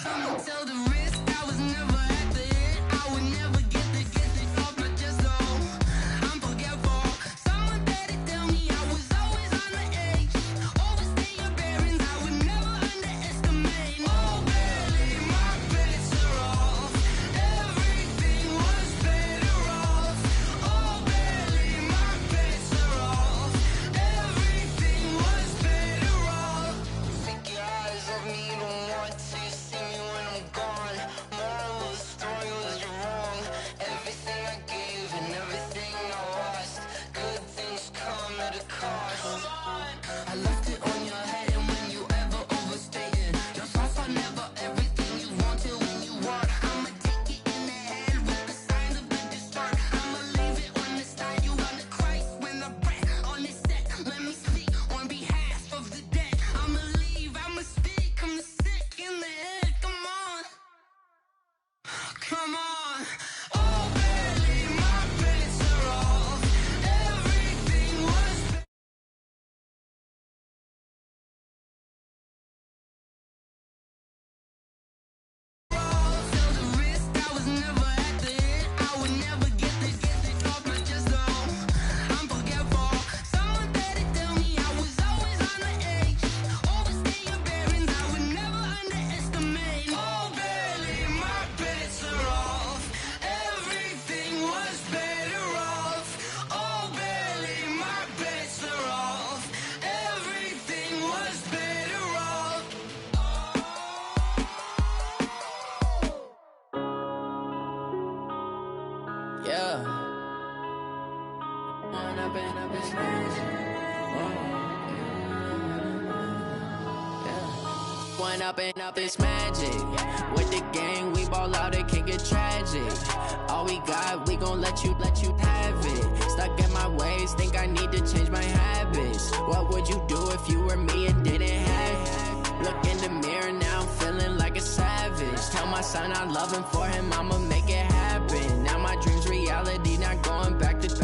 I'ma tell the risk I was never at the end. I would never get it off my chest, so I'm forgetful. Someone better tell me I was always on the edge. Overstay your bearings, I would never underestimate. Oh, barely, my bets are off. Everything was better off. Oh, barely, my bets are off. Everything was better off. Take your eyes off me, you don't want to see me when I'm gone. Moral of the story was you're wrong. Everything I gave and everything I lost. Good things come at a cost. I left it on your head, and when you ever overstay it, your thoughts are never everything you want till when you want. I'ma take it in the head with the signs of the distort. I'ma leave it on the side. You wanna Christ when I breath on this set. Let me speak on behalf of the dead. I'ma leave, I'ma speak. I'm the sick in the head. Come on, come on. Oh, barely, my bets are off. Everything was better. Tell the risk I was never at the end. I would never get it off my chest, so I'm forgetful. Someone better tell me I was always on the edge. Overstay your bearings, I would never underestimate. Oh, barely, my bets are off. Everything was better off. Oh, barely, my bets are off. Everything was better off. Yeah. When I've been up this When up this magic. With the gang, we ball out, it can get tragic. All we got, we gon' let you have it. Stuck in my ways, think I need to change my habits. What would you do if you were me and didn't have it? Look in the mirror now, I'm feeling like a savage. Tell my son I love him, for him I'ma make it happen. Now my dream's reality, not going back to.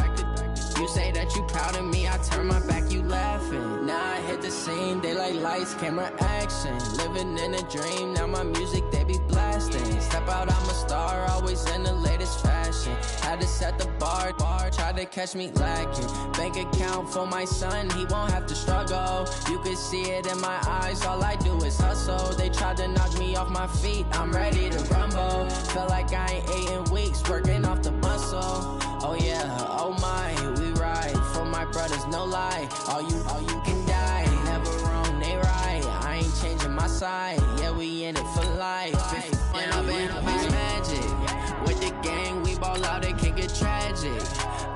You say that you proud of me, I turn my back, you laughing. Now I hit the scene, daylight lights, camera action. Living in a dream, now my music they be blasting. Step out, I'm a star, always in the latest fashion. Had to set the bar, try to catch me lacking. Bank account for my son, he won't have to struggle. You can see it in my eyes, all I do is hustle. They tried to knock me off my feet, I'm ready to rumble. Felt like I ain't ate in weeks, working off the muscle. Oh yeah, oh my, we ride for my brothers, no lie. All you can die, never wrong, they right. I ain't changing my side, yeah, we in it for life. When I've been up this magic. With the gang, we ball out, it can get tragic.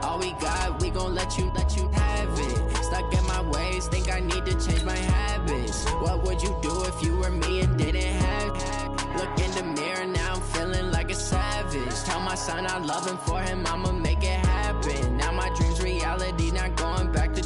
All we got, we gon' let you have it. Stuck in my ways, think I need to change my habits. What would you do if you were me and didn't have it? Look in the mirror, now I'm feeling like a savage. Tell my son I love him, for him I'ma make it happen. Now my dream's reality, not going back to.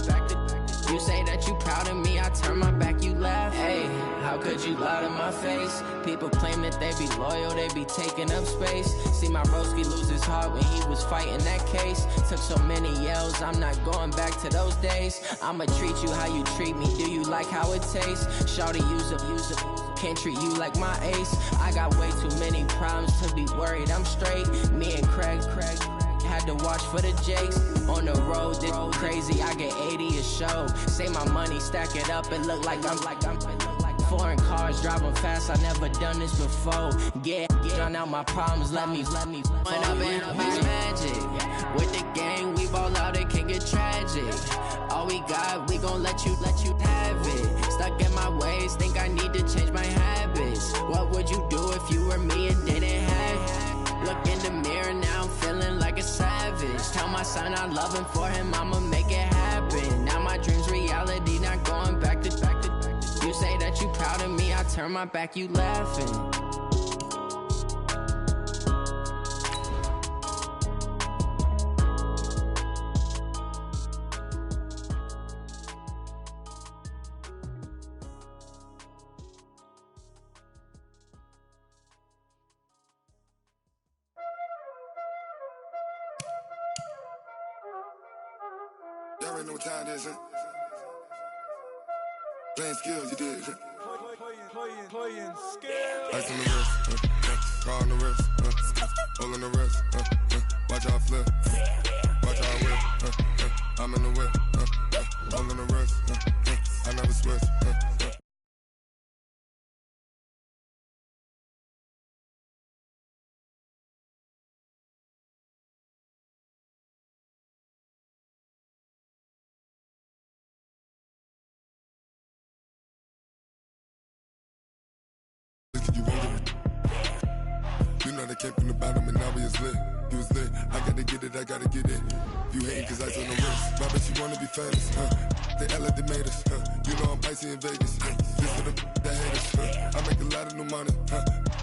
You say that you proud of me, I turn my back, you laugh. Hey, how could you lie to my face? People claim that they be loyal, they be taking up space. See my broski lose his heart when he was fighting that case. Took so many yells, I'm not going back to those days. I'ma treat you how you treat me, do you like how it tastes? Shawty, use it. Can't treat you like my ace. I got way too many problems to be worried, I'm straight. Me and Craig had to watch for the Jakes. On the road, this crazy, I get 80 a show. Say my money, stack it up, it look like I'm foreign cars, driving fast, I never done this before. Get drown out my problems, let me When I've been up this magic. With the gang, we ball out, it can get tragic. All we got, we gon' let you have it. Stuck in my ways, think I need to change my habits. What would you do if you were me and didn't have it? Look in the mirror, now I'm feeling like a savage. Tell my son I love him, for him I'ma make it happen. Now my dream's reality, not going back to. You say that you proud of me, I turn my back, you laughing. Y'all already know what time it is, huh? Playing skills, you did. Playing skills. Ice on the wrist, car on the wrist, hole in the wrist, watch how I flip, watch how I whip, I'm in the whip, hole in the wrist, I never switch. You know they came from the bottom and now we is lit. You was lit, I gotta get it, I gotta get it. You hating cause ice on the wrist. Robert, you wanna be famous, They LA they made us, You know I'm icy in Vegas, This for the that haters, I make a lot of new money,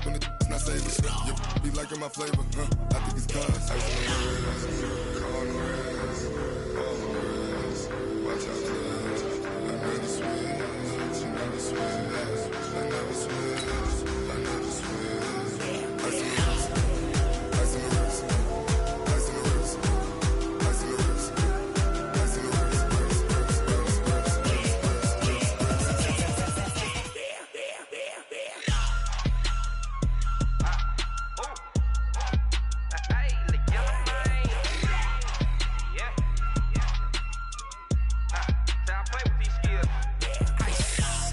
When the not savers, You be liking my flavor, I think it's cause ice on the wrist, car on the wrist, all on the wrist, watch out for this. I never switch, you never switch, I never switch, I never switch. Ice on the wrist, ice on the wrist, ice on the wrist, ice on the wrist, ice on the wrist,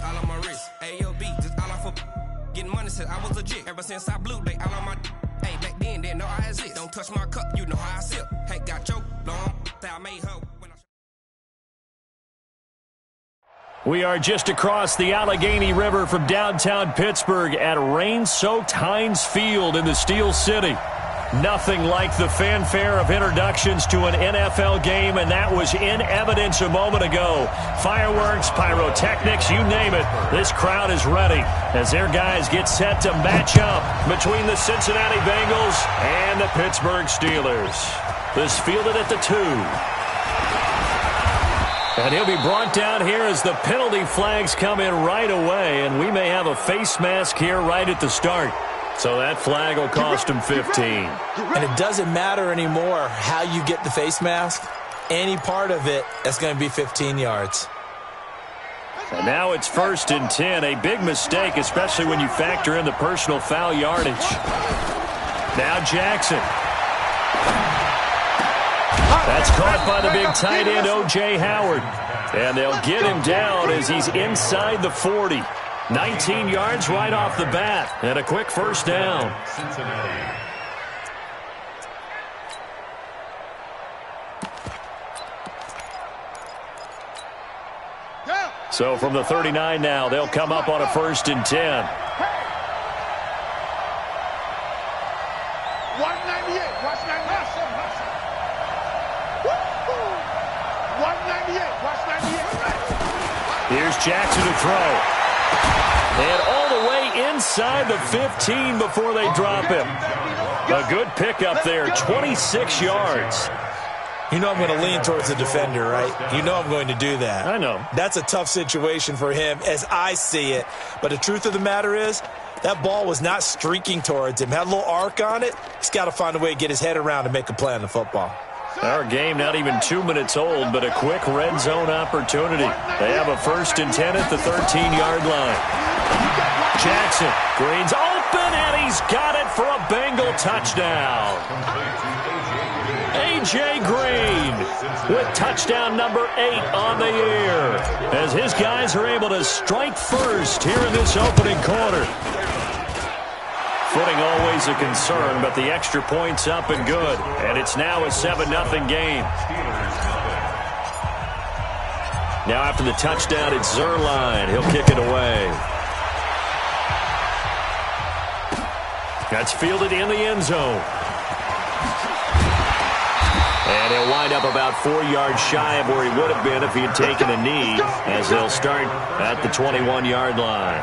all on my wrist, AOB, just all off of getting money since I was legit. Ever since I blew, they all on my. Hey, back then, didn't know I exist. Don't touch my cup, you know how I sip. Hey, got your long, I made her. We are just across the Allegheny River from downtown Pittsburgh at rain-soaked Heinz Field in the Steel City. Nothing like the fanfare of introductions to an NFL game, and that was in evidence a moment ago. Fireworks, pyrotechnics, you name it. This crowd is ready as their guys get set to match up between the Cincinnati Bengals and the Pittsburgh Steelers. This fielded at the 2. And he'll be brought down here as the penalty flags come in right away, and we may have a face mask here right at the start. So that flag will cost him 15. And it doesn't matter anymore how you get the face mask. Any part of it, that's going to be 15 yards. And now it's 1st and 10. A big mistake, especially when you factor in the personal foul yardage. Now Jackson. That's caught by the big tight end, O.J. Howard. And they'll get him down as he's inside the 40. 19 yards right off the bat, and a quick first down. So from the 39 now, they'll come up on a 1st and 10. 198, watch 98. 198, watch 98. Here's Jackson to throw. And all the way inside the 15 before they drop him. A good pickup there, 26 yards. You know I'm going to lean towards the defender, right? You know I'm going to do that. I know. That's a tough situation for him as I see it. But the truth of the matter is, that ball was not streaking towards him. Had a little arc on it. He's got to find a way to get his head around and make a play on the football. Our game not even 2 minutes old, but a quick red zone opportunity. They have a 1st and 10 at the 13-yard line. Jackson, Green's open, and he's got it for a Bengal touchdown. A.J. Green with touchdown number 8 on the year as his guys are able to strike first here in this opening quarter. Footing always a concern, but the extra point's up and good. And it's now a 7-0 game. Now after the touchdown, it's Zuerlein. He'll kick it away. That's fielded in the end zone. And he'll wind up about 4 yards shy of where he would have been if he had taken a knee, as they'll start at the 21-yard line.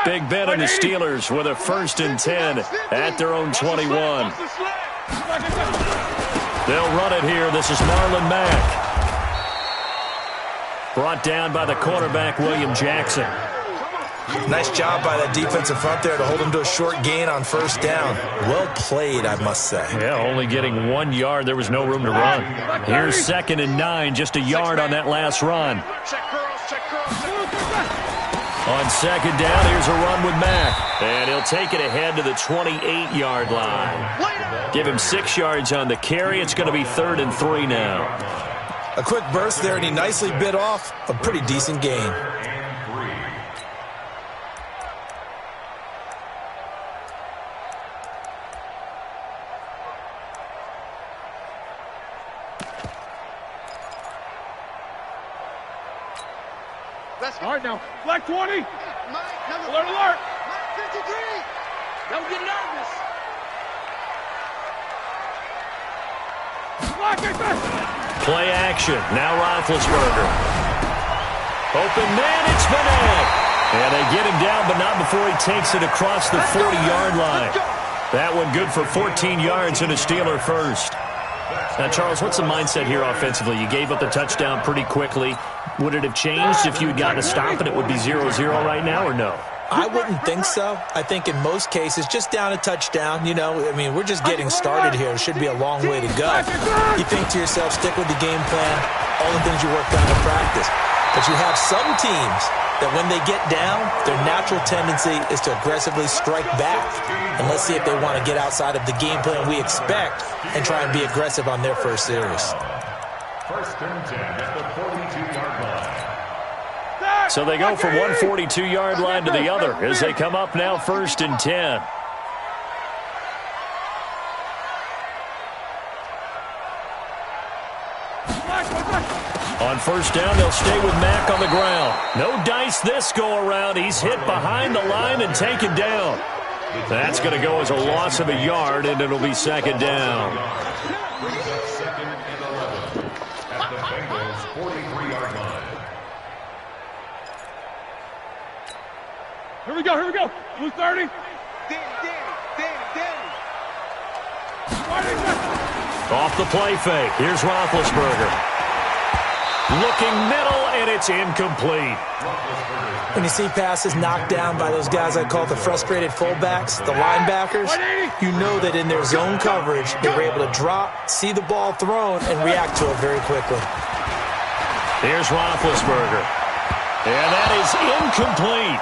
Big Ben and the Steelers with a 1st and 10 at their own 21. They'll run it here. This is Marlon Mack. Brought down by the quarterback, William Jackson. Nice job by that defensive front there to hold him to a short gain on first down. Well played, I must say. Yeah, only getting 1 yard. There was no room to run. Here's 2nd and 9, just a yard on that last run. On 2nd down, here's a run with Mack. And he'll take it ahead to the 28-yard line. Give him 6 yards on the carry. It's going to be 3rd and 3 now. A quick burst there, and he nicely bit off a pretty decent gain. All right, now. Black 20. Alert, alert. 53. Don't get nervous. Play action. Now Roethlisberger. Open man, it's Madden. And they get him down, but not before he takes it across the 40-yard line. That one good for 14 yards and a Steeler first. Now, Charles, what's the mindset here offensively? You gave up the touchdown pretty quickly. Would it have changed if you had gotten a stop and it would be 0-0 right now, or no? I wouldn't think so. I think in most cases, just down a touchdown, we're just getting started here. It should be a long way to go. You think to yourself, stick with the game plan, all the things you worked on in practice. But you have some teams that when they get down, their natural tendency is to aggressively strike back. And let's see if they want to get outside of the game plan we expect and try and be aggressive on their first series. First and 10 at the 42-yard line. So they go from one 42-yard line to the other as they come up now 1st and 10. On first down, they'll stay with Mack on the ground. No dice this go-around. He's hit behind the line and taken down. That's going to go as a loss of a yard, and it'll be 2nd down. Second and 11 at the Bengals' 43-yard line. Here we go. Blue 30. Off the play fake. Here's Roethlisberger. Looking middle, and it's incomplete. When you see passes knocked down by those guys I call the frustrated fullbacks, the linebackers, you know that in their zone coverage, they were able to drop, see the ball thrown, and react to it very quickly. Here's Roethlisberger. And that is incomplete.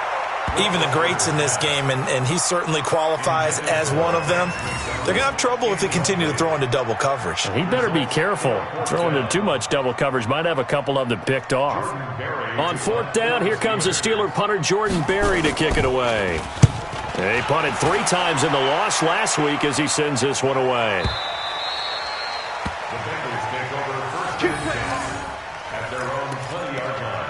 Even the greats in this game, and he certainly qualifies as one of them, they're going to have trouble if they continue to throw into double coverage. He better be careful. Throwing into too much double coverage might have a couple of them picked off. On 4th down, here comes the Steeler punter Jordan Berry to kick it away. He punted 3 times in the loss last week as he sends this one away. The Bengals take over 1st and 10 at their own 20-yard line.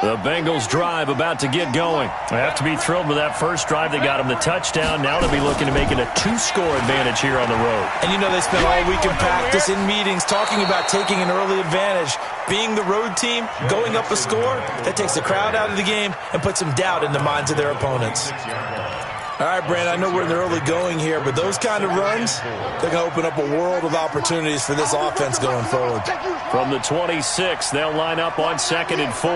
The Bengals drive about to get going. They have to be thrilled with that first drive. They got them the touchdown. Now they'll be looking to make it a 2-score advantage here on the road. And they spent all week in practice, in meetings, talking about taking an early advantage. Being the road team, going up a score, that takes the crowd out of the game and puts some doubt in the minds of their opponents. All right, Brand, I know we're in the early going here, but those kind of runs, they're going to open up a world of opportunities for this offense going forward. From the 26, they'll line up on 2nd and 4.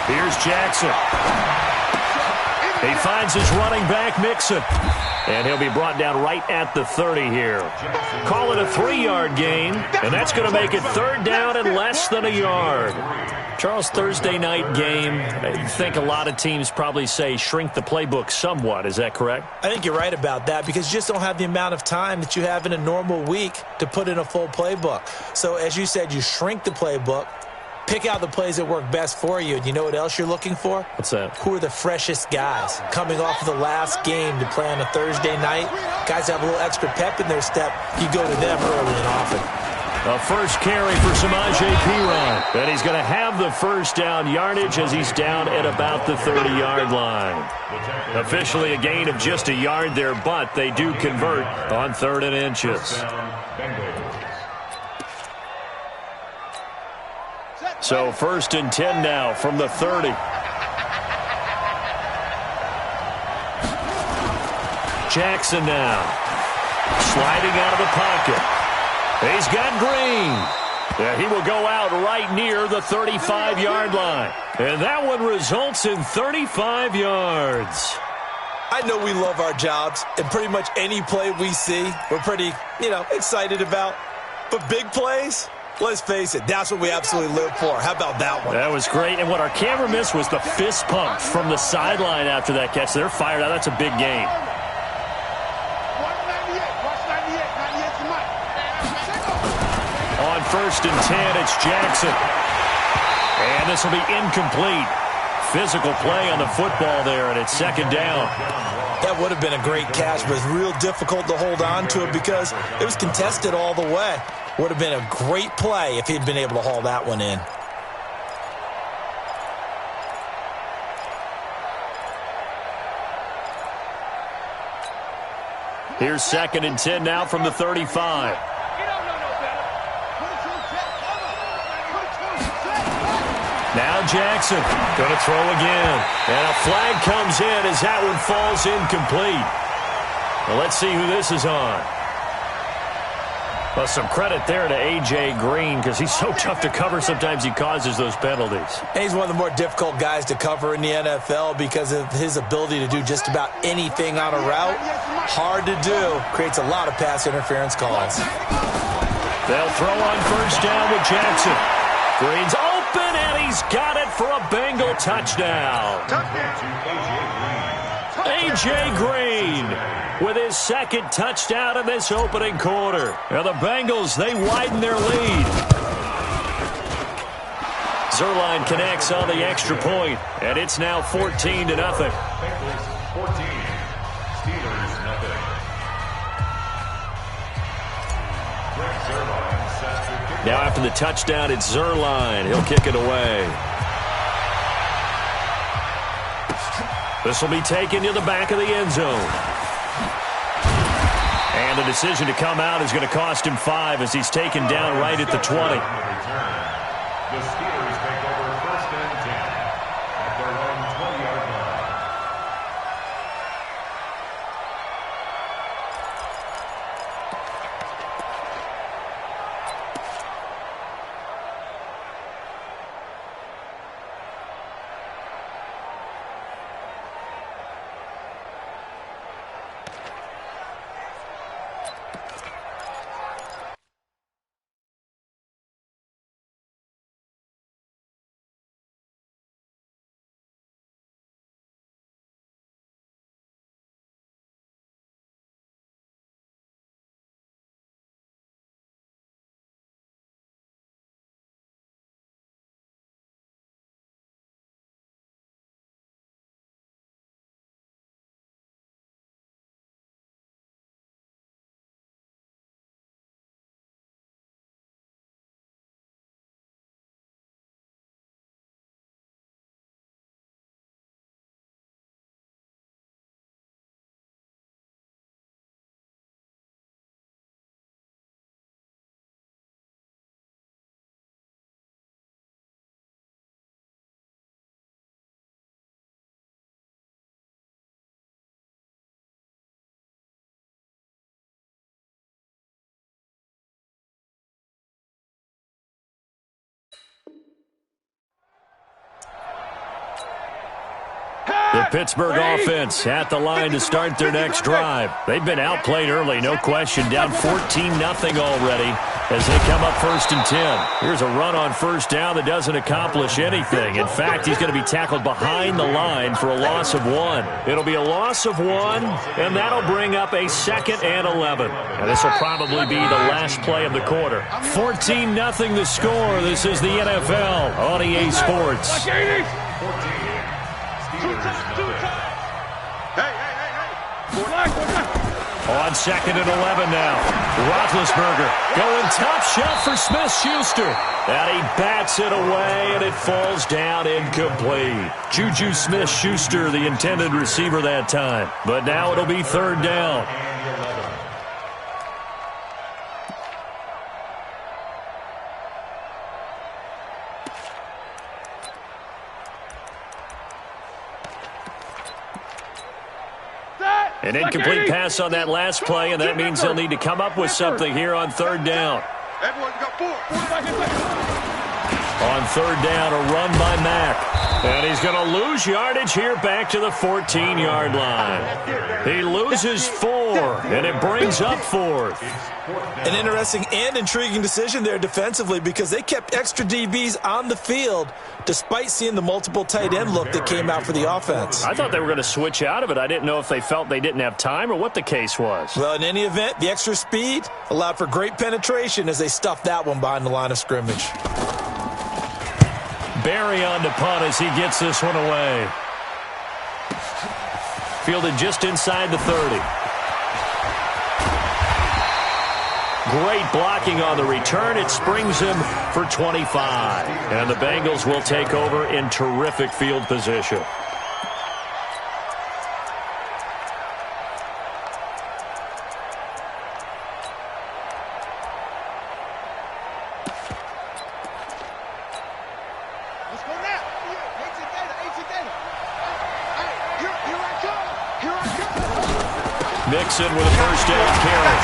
Here's Jackson. He finds his running back, Mixon. And he'll be brought down right at the 30 here. Call it a 3-yard gain, and that's going to make it 3rd down and less than a yard. Charles, Thursday night game, I think a lot of teams probably say shrink the playbook somewhat. Is that correct? I think you're right about that because you just don't have the amount of time that you have in a normal week to put in a full playbook. So as you said, you shrink the playbook. Pick out the plays that work best for you. And you know what else you're looking for? What's that? Who are the freshest guys? Coming off of the last game to play on a Thursday night, guys have a little extra pep in their step. You go to them early and often. A first carry for Samaje Perine. And he's going to have the first down yardage as he's down at about the 30-yard line. Officially a gain of just a yard there, but they do convert on 3rd and inches. So 1st and 10 now from the 30. Jackson now. Sliding out of the pocket. He's got Green. Yeah, he will go out right near the 35-yard line. And that one results in 35 yards. I know we love our jobs, and pretty much any play we see, we're pretty, excited about. But big plays, let's face it, that's what we absolutely live for. How about that one? That was great. And what our camera missed was the fist pump from the sideline after that catch. They're fired out. That's a big game. On 1st and 10, it's Jackson. And this will be incomplete. Physical play on the football there, and it's 2nd down. That would have been a great catch, but it's real difficult to hold on to it because it was contested all the way. Would have been a great play if he'd been able to haul that one in. Here's 2nd and 10 now from the 35. Now Jackson going to throw again. And a flag comes in as that one falls incomplete. Well, let's see who this is on. Well, some credit there to A.J. Green because he's so tough to cover. Sometimes he causes those penalties. And he's one of the more difficult guys to cover in the NFL because of his ability to do just about anything on a route. Hard to do. Creates a lot of pass interference calls. They'll throw on 1st down with Jackson. Green's open, and he's got it for a Bengal touchdown. A.J. Green with his 2nd touchdown in this opening quarter. Now the Bengals, they widen their lead. Zuerlein connects on the extra point, and it's now 14-0. Bengals 14, Steelers nothing. Greg Zuerlein sets the kick. Now after the touchdown, it's Zuerlein. He'll kick it away. This will be taken to the back of the end zone. And the decision to come out is going to cost him 5 as he's taken down right at the 20. The Steelers take over 1st and 10 at their own 20-yard line. The Pittsburgh offense at the line to start their next drive. They've been outplayed early, no question. Down 14-0 already as they come up 1st and 10. Here's a run on 1st down that doesn't accomplish anything. In fact, he's going to be tackled behind the line for a loss of 1. It'll be a loss of 1, and that'll bring up a 2nd and 11. And this will probably be the last play of the quarter. 14-0 the score. This is the NFL on EA Sports. On 2nd and 11 now. Roethlisberger going top shot for Smith-Schuster. And he bats it away, and it falls down incomplete. Juju Smith-Schuster, the intended receiver that time. But now it'll be 3rd down. An incomplete pass on that last play, and that means they'll need to come up with something here on third down. Everyone's got 4. On third down, a run by Mack. And he's going to lose yardage here back to the 14-yard line. He loses 4, and it brings up 4th. An interesting and intriguing decision there defensively because they kept extra DBs on the field despite seeing the multiple tight end look that came out for the offense. I thought they were going to switch out of it. I didn't know if they felt they didn't have time or what the case was. Well, in any event, the extra speed allowed for great penetration as they stuffed that one behind the line of scrimmage. Barry on the punt as he gets this one away. Fielded just inside the 30. Great blocking on the return. It springs him for 25. And the Bengals will take over in terrific field position. Mixon with a first down carry.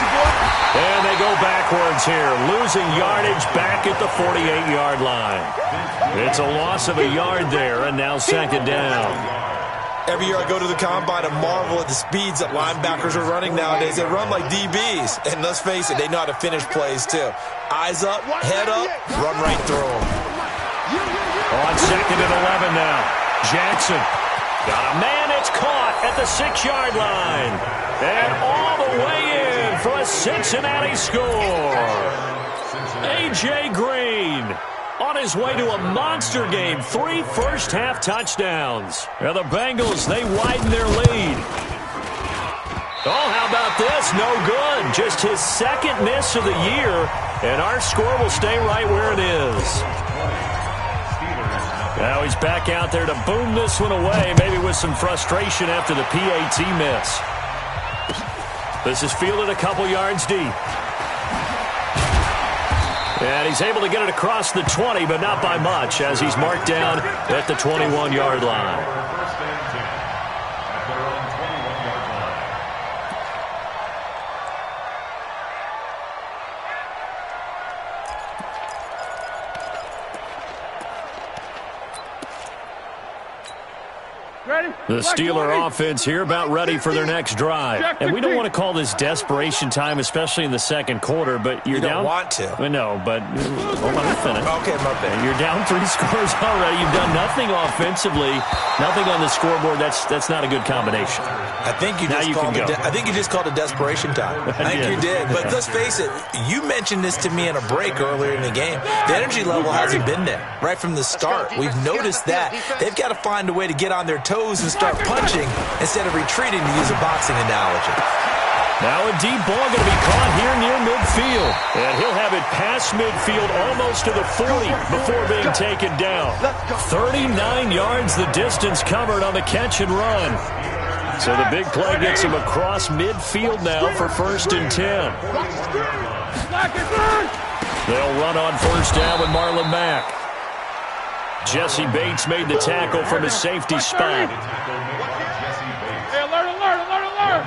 And they go backwards here, losing yardage back at the 48-yard line. It's a loss of a yard there, and now second down. Every year I go to the combine and marvel at the speeds that linebackers are running nowadays. They run like DBs, and let's face it, they know how to finish plays too. Eyes up, head up, run right through them. On second and 11 now. Jackson got a man. It's caught at the 6-yard line. And all the way in for a Cincinnati score. A.J. Green on his way to a monster game. 3 first-half touchdowns. And the Bengals, they widen their lead. Oh, how about this? No good. Just his second miss of the year. And our score will stay right where it is. Now he's back out there to boom this one away, maybe with some frustration after the PAT miss. This is fielded a couple yards deep. And he's able to get it across the 20, but not by much, as he's marked down at the 21-yard line. The Steeler offense here about ready for their next drive. And we don't want to call this desperation time, especially in the second quarter, but you're down. You don't want to. Well, no, but hold on, finish. Okay, my bad. You're down 3 scores already. You've done nothing offensively, nothing on the scoreboard. That's not a good combination. I think you just called it desperation time. I think you did. But let's face it, you mentioned this to me in a break earlier in the game. The energy level hasn't been there right from the start. We've noticed that. They've got to find a way to get on their toes and start punching instead of retreating, to use a boxing analogy. Now a deep ball going to be caught here near midfield. And he'll have it past midfield almost to the 40 before being taken down. 39 yards the distance covered on the catch and run. So the big play gets him across midfield now for 1st and 10. They'll run on first down with Marlon Mack. Jesse Bates made the tackle from his safety spot. Hey, alert, alert, alert, alert!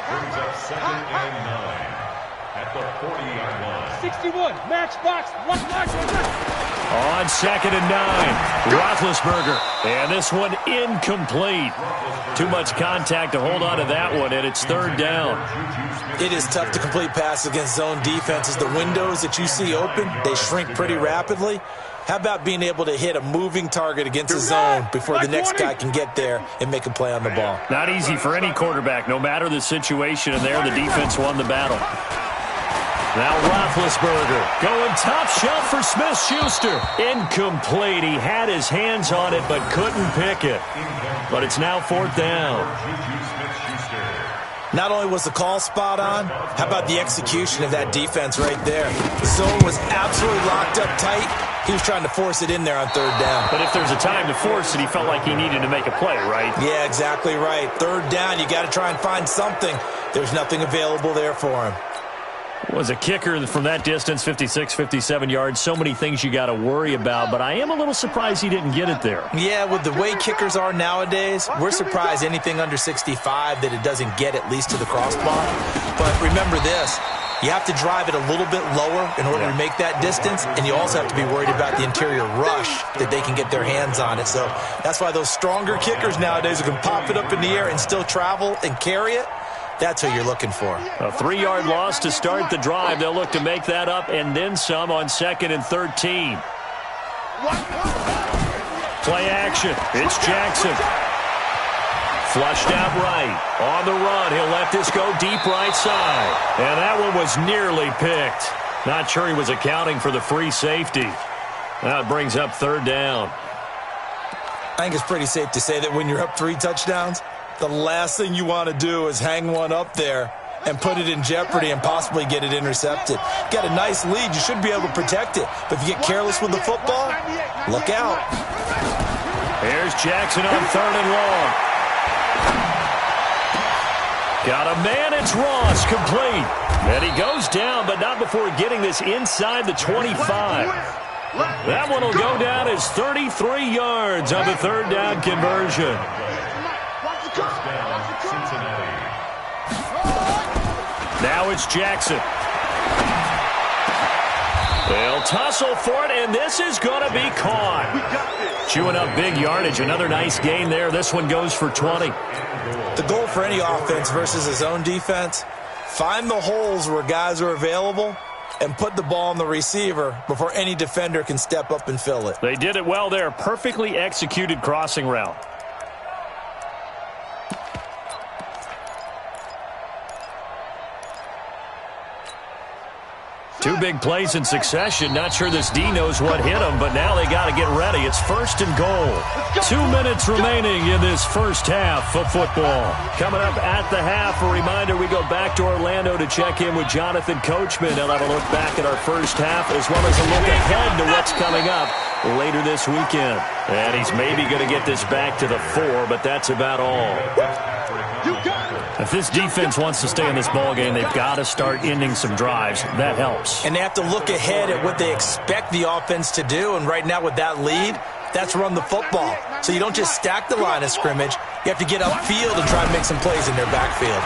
Brings up 2nd and 9 at the 40-yard line. 61, match box, On 2nd and 9, Roethlisberger. And this one incomplete. Too much contact to hold on to that one, and it's 3rd down. It is tough to complete passes against zone defenses. The windows that you see open, they shrink pretty rapidly. How about being able to hit a moving target against the zone before the next guy can get there and make a play on the ball? Not easy for any quarterback, no matter the situation, and there the defense won the battle. Now Roethlisberger going top shelf for Smith-Schuster. Incomplete. He had his hands on it but couldn't pick it. But it's now 4th down. Not only was the call spot on, how about the execution of that defense right there? The zone was absolutely locked up tight. He was trying to force it in there on 3rd down. But if there's a time to force it, he felt like he needed to make a play, right? Yeah, exactly right. 3rd down, you got to try and find something. There's nothing available there for him. Was a kicker from that distance, 56, 57 yards. So many things you got to worry about, but I am a little surprised he didn't get it there. Yeah, with the way kickers are nowadays, we're surprised anything under 65 that it doesn't get at least to the crossbar. But remember this, you have to drive it a little bit lower in order to make that distance, and you also have to be worried about the interior rush that they can get their hands on it. So that's why those stronger kickers nowadays who can pop it up in the air and still travel and carry it, that's who you're looking for. A 3-yard loss to start the drive. They'll look to make that up and then some on 2nd and 13. Play action. It's Jackson. Flushed out right. On the run. He'll let this go deep right side. And that one was nearly picked. Not sure he was accounting for the free safety. That brings up 3rd down. I think it's pretty safe to say that when you're up 3 touchdowns, the last thing you want to do is hang one up there and put it in jeopardy and possibly get it intercepted. Got a nice lead. You should be able to protect it. But if you get careless with the football, look out. Here's Jackson on 3rd and long. Got a man. It's Ross, complete. And he goes down, but not before getting this inside the 25. That one will go down as 33 yards on the 3rd down conversion. Now it's Jackson. They'll tussle for it, and this is going to be caught. Chewing up big yardage. Another nice gain there. This one goes for 20. The goal for any offense versus his own defense, find the holes where guys are available and put the ball on the receiver before any defender can step up and fill it. They did it well there. Perfectly executed crossing route. 2 big plays in succession. Not sure this D knows what hit him, but now they got to get ready. It's 1st and goal. 2 minutes remaining in this first half of football. Coming up at the half, a reminder, we go back to Orlando to check in with Jonathan Coachman. They'll have a look back at our first half as well as a look ahead to what's coming up later this weekend. And he's maybe going to get this back to the 4, but that's about all. If this defense wants to stay in this ballgame, they've got to start ending some drives. That helps. And they have to look ahead at what they expect the offense to do. And right now with that lead, that's run the football. So you don't just stack the line of scrimmage. You have to get upfield and try to make some plays in their backfield.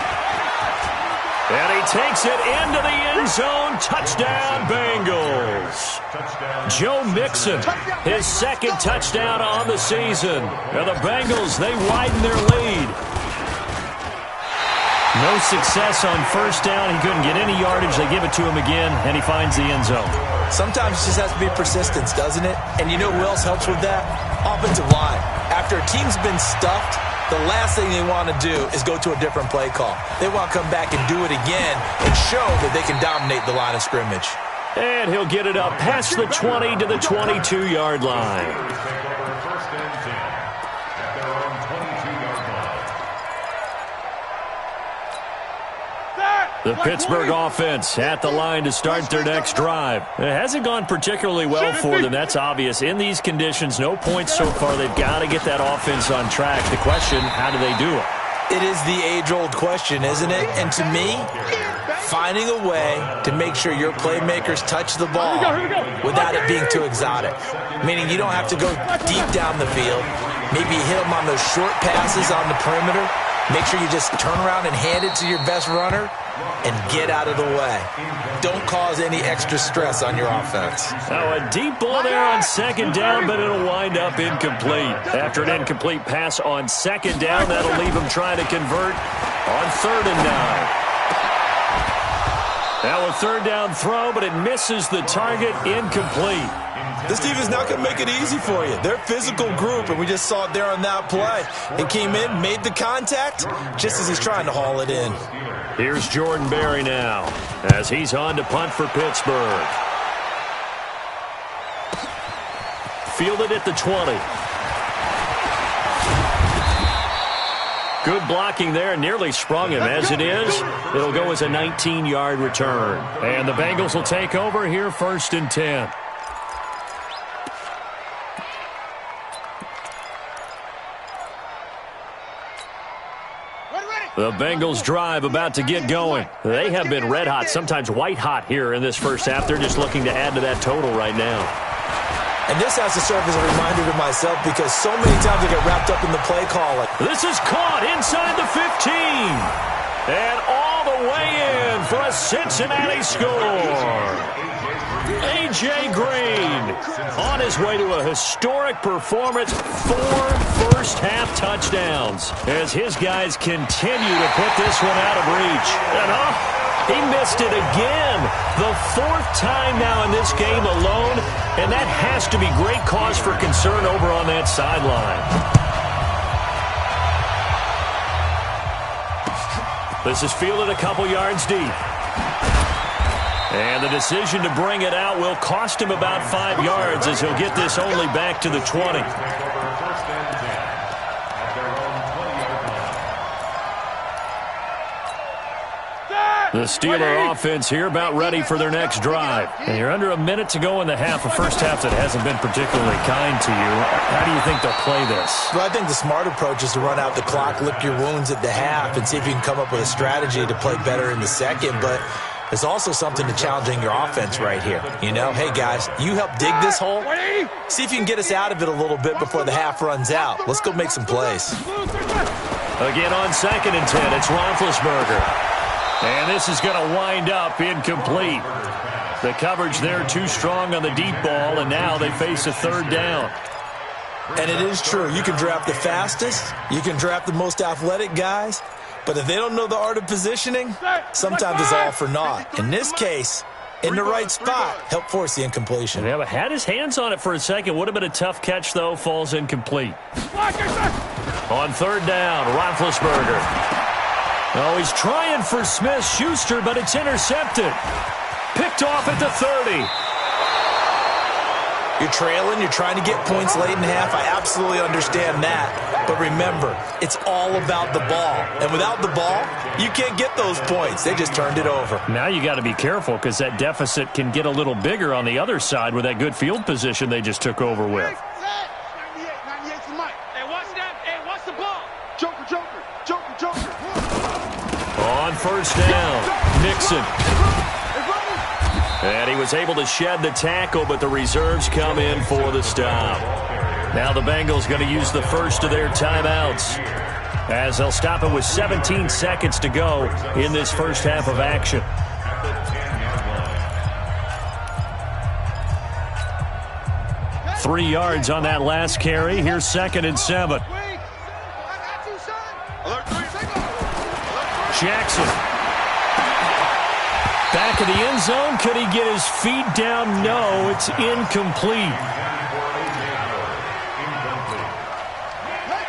And he takes it into the end zone. Touchdown, Bengals. Joe Mixon, his 2nd touchdown on the season. And the Bengals, they widen their lead. No success on 1st down. He couldn't get any yardage. They give it to him again, and he finds the end zone. Sometimes it just has to be persistence, doesn't it? And you know who else helps with that? Offensive line. After a team's been stuffed, the last thing they want to do is go to a different play call. They want to come back and do it again and show that they can dominate the line of scrimmage. And he'll get it up past the 20 to the 22-yard line. The Pittsburgh offense at the line to start their next drive. It hasn't gone particularly well for them. That's obvious. In these conditions, no points so far. They've got to get that offense on track. The question, how do they do it? It is the age-old question, isn't it? And to me, finding a way to make sure your playmakers touch the ball without it being too exotic. Meaning you don't have to go deep down the field. Maybe you hit them on those short passes on the perimeter. Make sure you just turn around and hand it to your best runner and get out of the way. Don't cause any extra stress on your offense. Now a deep ball there on 2nd down, but it'll wind up incomplete. After an incomplete pass on 2nd down, that'll leave him trying to convert on 3rd and 9. Now a 3rd down throw, but it misses the target, incomplete. This team is not going to make it easy for you. They're a physical group, and we just saw it there on that play. He came in, made the contact, just as he's trying to haul it in. Here's Jordan Berry now, as he's on to punt for Pittsburgh. Fielded at the 20. Good blocking there, nearly sprung him. As it is, it'll go as a 19-yard return. And the Bengals will take over here 1st and 10. The Bengals drive about to get going. They have been red hot, sometimes white hot here in this first half. They're just looking to add to that total right now. And this has to serve as a reminder to myself because so many times I get wrapped up in the play calling. This is caught inside the 15. And all the way in for a Cincinnati score. A.J. Green on his way to a historic performance, 4 first-half touchdowns as his guys continue to put this one out of reach. And he missed it again, the 4th time now in this game alone, and that has to be great cause for concern over on that sideline. This is fielded a couple yards deep. And the decision to bring it out will cost him about 5 yards as he'll get this only back to the 20. The Steeler offense here about ready for their next drive. And you're under a minute to go in the half, a first half that hasn't been particularly kind to you. How do you think they'll play this? Well, I think the smart approach is to run out the clock, lick your wounds at the half, and see if you can come up with a strategy to play better in the second. But there's also something to challenging your offense right here. You know, hey, guys, you help dig this hole. See if you can get us out of it a little bit before the half runs out. Let's go make some plays. Again on 2nd and 10, it's Roethlisberger. And this is going to wind up incomplete. The coverage there too strong on the deep ball, and now they face a 3rd down. And it is true. You can draft the fastest. You can draft the most athletic guys. But if they don't know the art of positioning, sometimes it's all for naught. In this case, in the right spot, help force the incompletion. Yeah, but had his hands on it for a second. Would have been a tough catch, though. Falls incomplete. On 3rd down, Roethlisberger. Oh, he's trying for Smith-Schuster, but it's intercepted. Picked off at the 30. You're trailing. You're trying to get points late in half. I absolutely understand that. But remember, it's all about the ball. And without the ball, you can't get those points. They just turned it over. Now you got to be careful because that deficit can get a little bigger on the other side with that good field position they just took over with. On 1st down, Nixon. And he was able to shed the tackle, but the reserves come in for the stop. Now the Bengals going to use the first of their timeouts as they'll stop it with 17 seconds to go in this first half of action. Three yards on that last carry. Here's 2nd and 7. Jackson. Back of the end zone. Could he get his feet down? No, it's incomplete.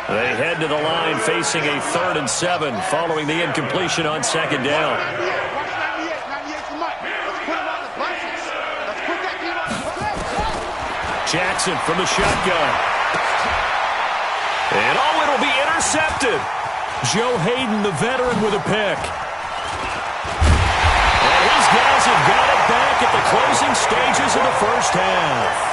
They head to the line facing a 3rd and 7 following the incompletion on 2nd down. Jackson from the shotgun. And it'll be intercepted. Joe Hayden, the veteran, with a pick. And his guys have got it back at the closing stages of the first half.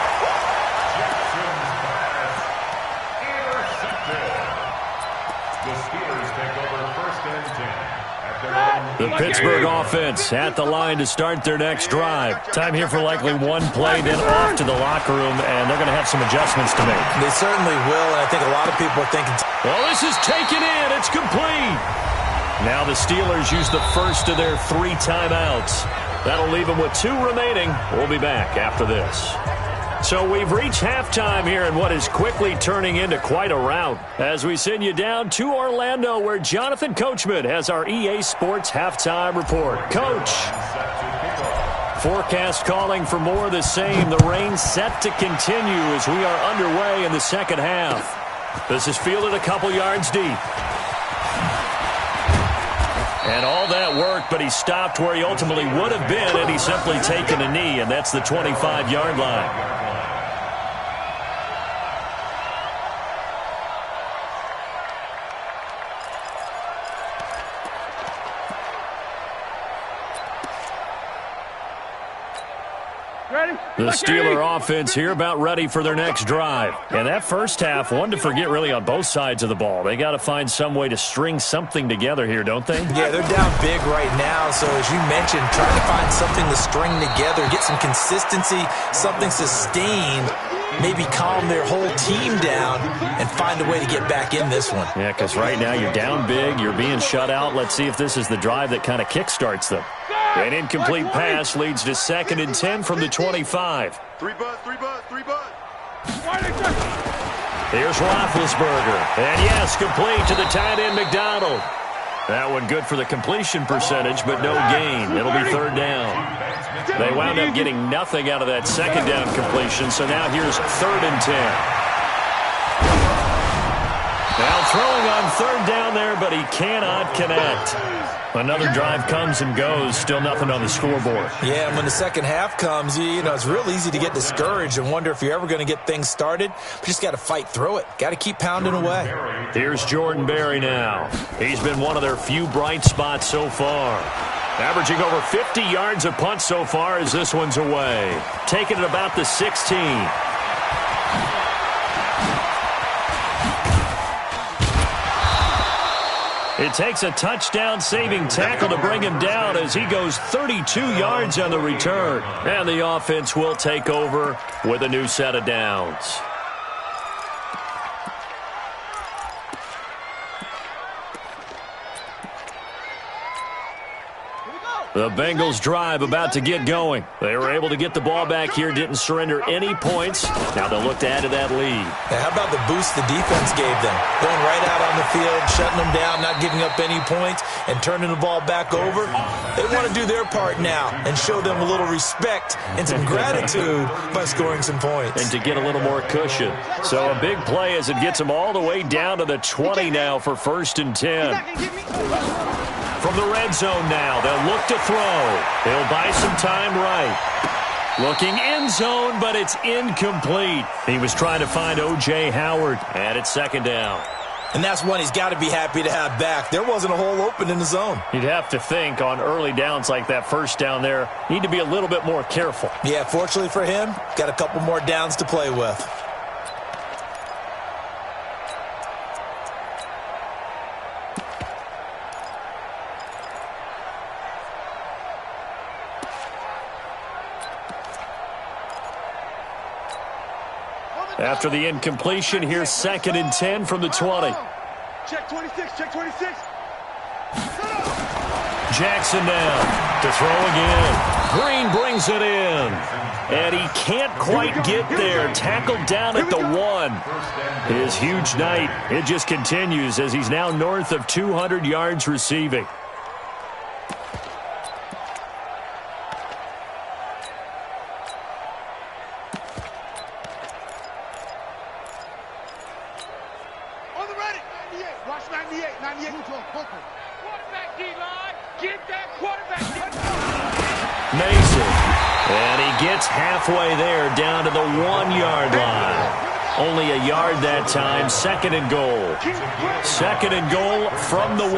The Pittsburgh offense at the line to start their next drive. Time here for likely one play, then off to the locker room, and they're going to have some adjustments to make. They certainly will, and I think a lot of people are thinking... Well, this is taken in. It's complete. Now the Steelers use the first of their 3 timeouts. That'll leave them with 2 remaining. We'll be back after this. So we've reached halftime here in what is quickly turning into quite a rout as we send you down to Orlando where Jonathan Coachman has our EA Sports halftime report. Coach. Forecast calling for more of the same. The rain set to continue as we are underway in the second half. This is fielded a couple yards deep. And all that worked, but he stopped where he ultimately would have been had he simply taken a knee, and that's the 25-yard line. The Steeler offense here about ready for their next drive. And that first half, one to forget really on both sides of the ball. They got to find some way to string something together here, don't they? Yeah, they're down big right now. So as you mentioned, trying to find something to string together, get some consistency, something sustained, maybe calm their whole team down and find a way to get back in this one. Yeah, because right now you're down big, you're being shut out. Let's see if this is the drive that kind of kickstarts them. An incomplete pass leads to 2nd and 10 from the 25. Three bud. Here's Roethlisberger. And yes, complete to the tight end McDonald. That one good for the completion percentage, but no gain. It'll be 3rd down. They wound up getting nothing out of that 2nd down completion, so now here's 3rd and 10. Now throwing on 3rd down there, but he cannot connect. Another drive comes and goes, still nothing on the scoreboard. Yeah, and when the second half comes, you know, it's real easy to get discouraged and wonder if you're ever going to get things started. But you just got to fight through it. Got to keep pounding away. Here's Jordan Berry now. He's been one of their few bright spots so far. Averaging over 50 yards a punt so far as this one's away. Taking it about the 16. It takes a touchdown-saving tackle to bring him down as he goes 32 yards on the return. And the offense will take over with a new set of downs. The Bengals drive about to get going. They were able to get the ball back here, didn't surrender any points. Now they'll look to add to that lead. Now, how about the boost the defense gave them? Going right out on the field, shutting them down, not giving up any points, and turning the ball back over. They want to do their part now and show them a little respect and some gratitude by scoring some points. And to get a little more cushion. So a big play as it gets them all the way down to the 20 now for 1st and 10. From the red zone now, they'll look to throw. They'll buy some time right. Looking end zone, but it's incomplete. He was trying to find O.J. Howard, and it's 2nd down. And that's one he's got to be happy to have back. There wasn't a hole open in the zone. You'd have to think on early downs like that 1st down there, need to be a little bit more careful. Yeah, fortunately for him, got a couple more downs to play with. After the incompletion, here's 2nd and 10 from the 20. Check 26, check 26. Jackson now to throw again. Green brings it in. And he can't quite get there. Tackled down at the 1. His huge night, it just continues as he's now north of 200 yards receiving. Halfway there, down to the 1-yard line. Only a yard that time. 2nd and goal. 2nd and goal from the 1.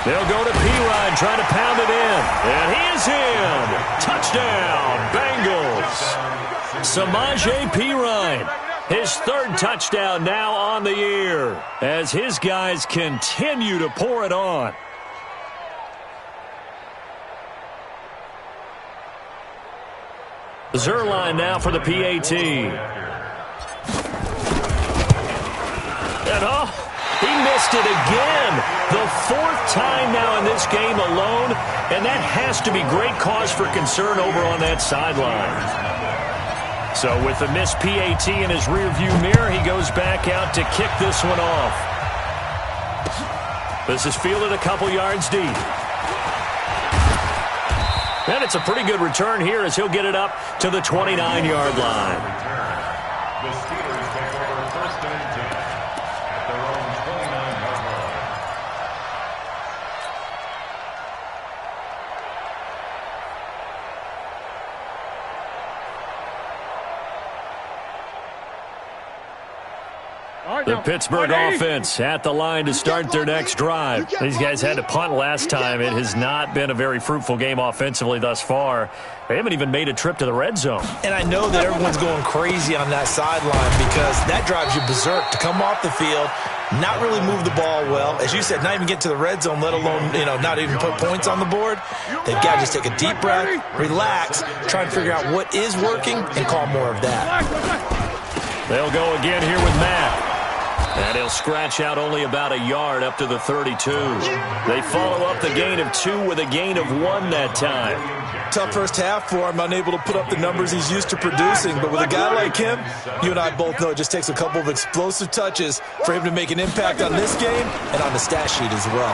They'll go to P-Rod, trying to pound it in. And he is in. Touchdown, Bengals. Samaje P-Rod. His 3rd touchdown now on the year as his guys continue to pour it on. Zerline now for the PAT. And he missed it again. The 4th time now in this game alone, and that has to be great cause for concern over on that sideline. So with the missed PAT in his rearview mirror, he goes back out to kick this one off. This is fielded a couple yards deep. And it's a pretty good return here as he'll get it up to the 29-yard line. The Steelers take over 1st and 10 at their own 29-yard line. The Pittsburgh offense at the line to start their next drive. These guys had to punt last time. It has not been a very fruitful game offensively thus far. They haven't even made a trip to the red zone. And I know that everyone's going crazy on that sideline because that drives you berserk to come off the field, not really move the ball well. As you said, not even get to the red zone, let alone, not even put points on the board. They've got to just take a deep breath, relax, try and figure out what is working, and call more of that. They'll go again here with Matt. And he'll scratch out only about a yard up to the 32. They follow up the gain of 2 with a gain of 1 that time. Tough first half for him, unable to put up the numbers he's used to producing. But with a guy like him, you and I both know it just takes a couple of explosive touches for him to make an impact on this game and on the stat sheet as well.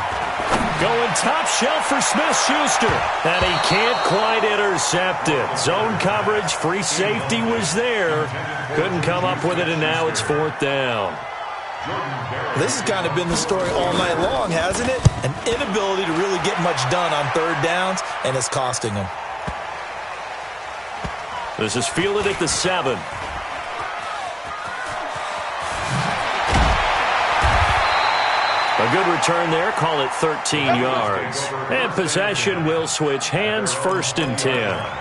Going top shelf for Smith-Schuster. And he can't quite intercept it. Zone coverage, free safety was there. Couldn't come up with it, and now it's 4th down. This has kind of been the story all night long, hasn't it? An inability to really get much done on 3rd downs, and it's costing them. This is fielded at the 7. A good return there. Call it 13 yards. And possession will switch hands. 1st and 10.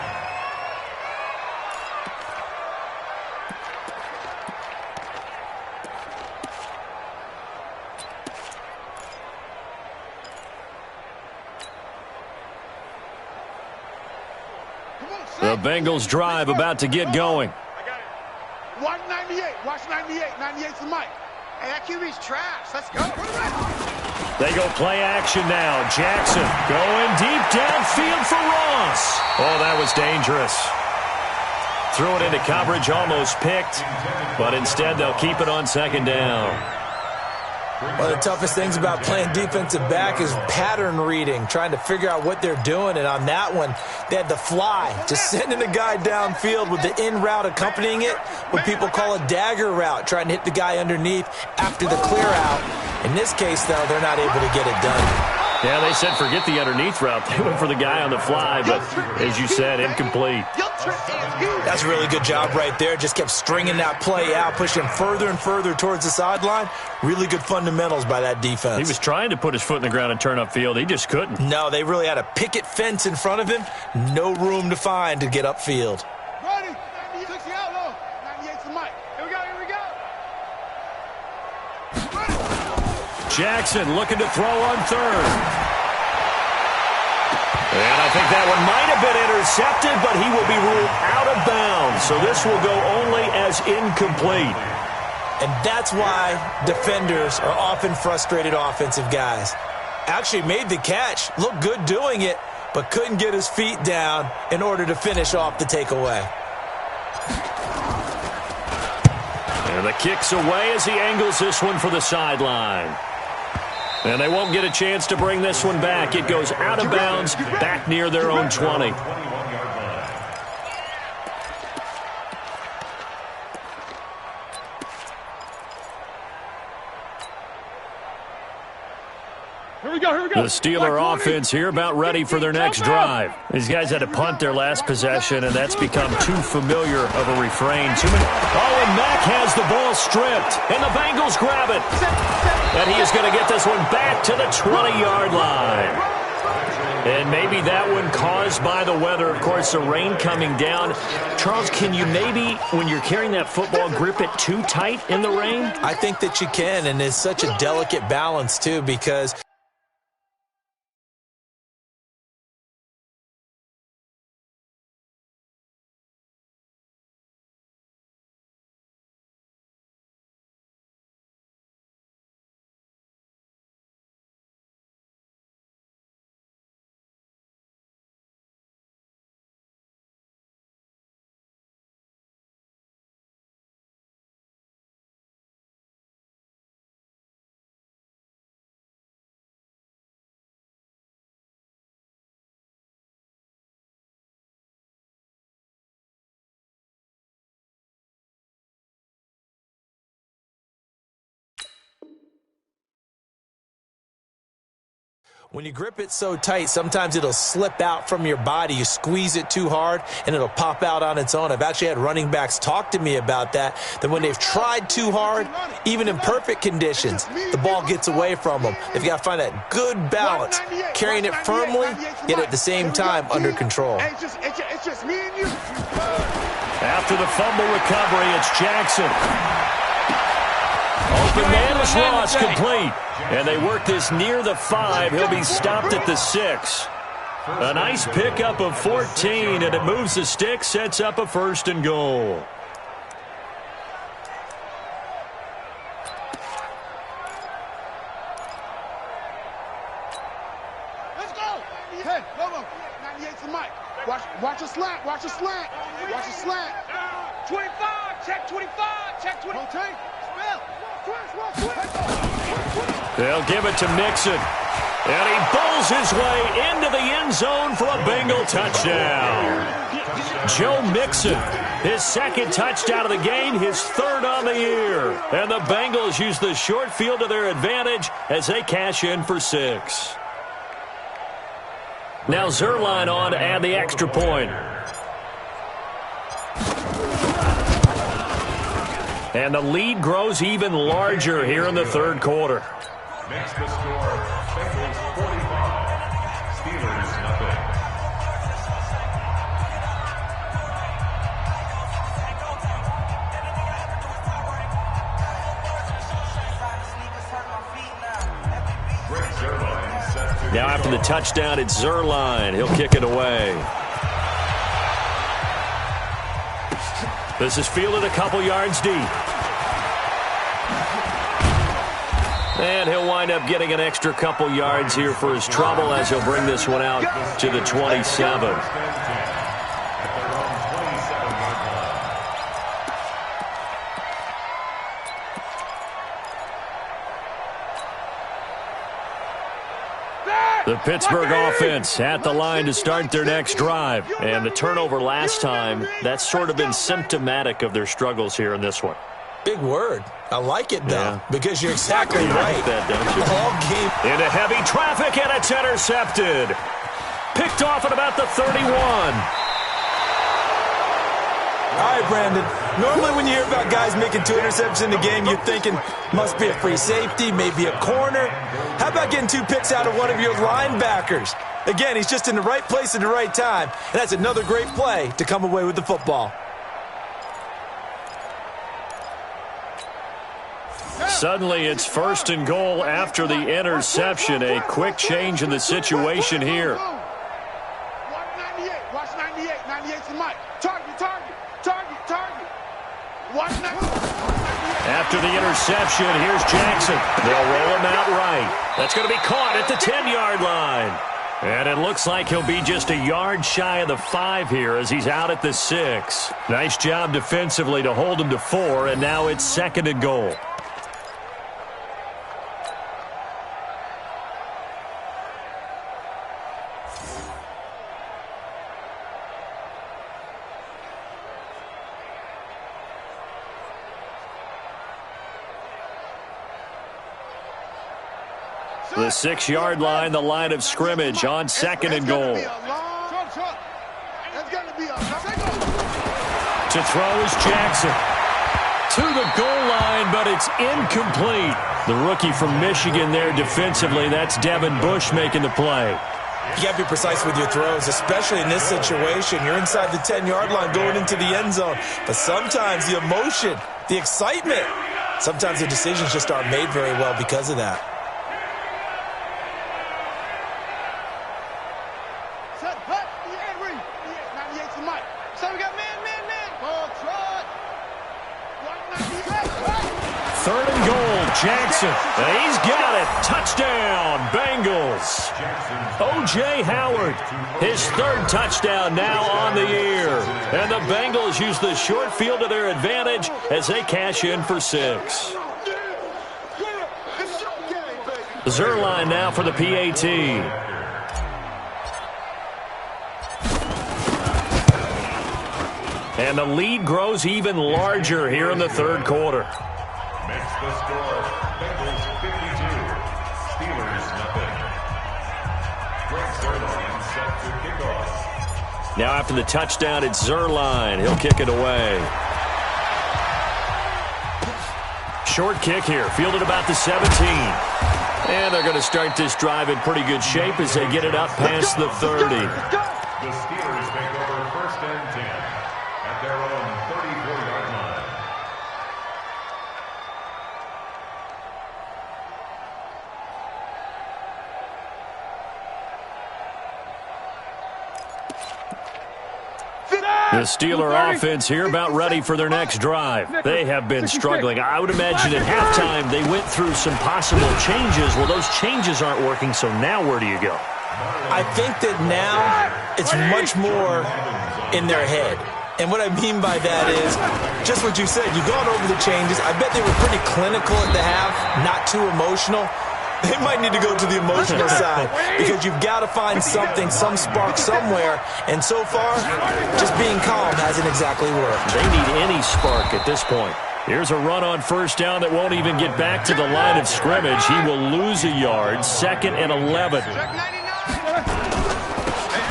The Bengals drive about to get going. Watch 98. Watch 98. 98's the mic. Hey, that QB's trash. Let's go. They go play action now. Jackson going deep downfield for Ross. Oh, that was dangerous. Threw it into coverage, almost picked. But instead, they'll keep it on 2nd down. One of the toughest things about playing defensive back is pattern reading, trying to figure out what they're doing. And on that one, they had the fly, just sending the guy downfield with the in route accompanying it, what people call a dagger route, trying to hit the guy underneath after the clear out. In this case, though, they're not able to get it done. Yeah, they said forget the underneath route. They went for the guy on the fly, but as you said, incomplete. That's a really good job right there. Just kept stringing that play out, pushing him further and further towards the sideline. Really good fundamentals by that defense. He was trying to put his foot in the ground and turn upfield. He just couldn't. No, they really had a picket fence in front of him. No room to find to get upfield. Ready? 60 out low. 98's the mic. Here we go. Here we go. Jackson looking to throw on 3rd. And I think that one might have been intercepted, but he will be ruled out of bounds. So this will go only as incomplete. And that's why defenders are often frustrated offensive guys. Actually made the catch, looked good doing it, but couldn't get his feet down in order to finish off the takeaway. And the kick's away as he angles this one for the sideline. And they won't get a chance to bring this one back. It goes out of bounds, back near their own 20. Here we go. Here we go. The Steeler offense here about ready for their next drive. These guys had to punt their last possession, and that's become too familiar of a refrain. Oh, and Mack has the ball stripped, and the Bengals grab it. And he is going to get this one back to the 20-yard line. And maybe that one caused by the weather. Of course, the rain coming down. Charles, can you maybe, when you're carrying that football, grip it too tight in the rain? I think that you can, and it's such a delicate balance, too, because When you grip it so tight, sometimes it'll slip out from your body. You squeeze it too hard, and it'll pop out on its own. I've actually had running backs talk to me about that when they've tried too hard, even in perfect conditions, the ball gets away from them. They've got to find that good balance, carrying it firmly, yet at the same time under control. It's just me and you. After the fumble recovery, it's Jackson. Open man is lost, complete. And they work this near the 5. He'll be stopped at the 6. A nice pickup of 14, and it moves the stick, sets up a 1st and goal. Let's go. Hey, Lobo. 98 to Mike. Watch a slant. Watch a slant. Watch a slant. 25. Check 25. Check 20. Rotate. Spell. They'll give it to Mixon. And he bowls his way into the end zone for a Bengal touchdown. Joe Mixon, his 2nd touchdown of the game, his 3rd on the year. And the Bengals use the short field to their advantage as they cash in for 6. Now Zerline on to add the extra point. And the lead grows even larger here in the 3rd quarter. Makes the score Bengals 45, Steelers nothing. Now after the touchdown, it's Zerline. He'll kick it away. This is fielded a couple yards deep. And he'll wind up getting an extra couple yards here for his trouble as he'll bring this one out to the 27. The Pittsburgh offense at the line to start their next drive. And the turnover last time, that's sort of been symptomatic of their struggles here in this one. Big word. I like it, though, because you're exactly right. Like that, don't you? All game. Into heavy traffic, and it's intercepted. Picked off at about the 31. All right, Brandon. Normally when you hear about guys making 2 interceptions in the game, you're thinking must be a free safety, maybe a corner. How about getting 2 picks out of one of your linebackers? Again, he's just in the right place at the right time, and that's another great play to come away with the football. Suddenly, it's 1st and goal after the interception. A quick change in the situation here. Watch 98. Watch 98. 98 to Mike. Target, target, target, target. Watch 98. After the interception, here's Jackson. They'll roll him out right. That's going to be caught at the 10-yard line. And it looks like he'll be just a yard shy of the 5 here as he's out at the 6. Nice job defensively to hold him to 4, and now it's 2nd and goal. The 6-yard line, the line of scrimmage on 2nd and goal. To throw is Jackson. To the goal line, but it's incomplete. The rookie from Michigan there defensively. That's Devin Bush making the play. You got to be precise with your throws, especially in this situation. You're inside the 10-yard line going into the end zone. But sometimes the emotion, the excitement, sometimes the decisions just aren't made very well because of that. Jackson, he's got it. Touchdown, Bengals. O.J. Howard, his 3rd touchdown now on the year. And the Bengals use the short field to their advantage as they cash in for 6. Zerline now for the PAT. And the lead grows even larger here in the 3rd quarter. Makes the score Bengals 52, Steelers nothing. Now after the touchdown, it's Zerline. He'll kick it away. Short kick here, fielded about the 17. And they're going to start this drive in pretty good shape as they get it up past the 30. The Steelers take over 1st and 10 at their own 34-yard line. The Steeler offense here about ready for their next drive. They have been struggling. I would imagine at halftime they went through some possible changes. Well, those changes aren't working, so now where do you go? I think that now it's much more in their head. And what I mean by that is just what you said. You've gone over the changes. I bet they were pretty clinical at the half, not too emotional. They might need to go to the emotional side because you've got to find something, some spark somewhere. And so far, just being calm hasn't exactly worked. They need any spark at this point. Here's a run on 1st down that won't even get back to the line of scrimmage. He will lose a yard. 2nd and 11.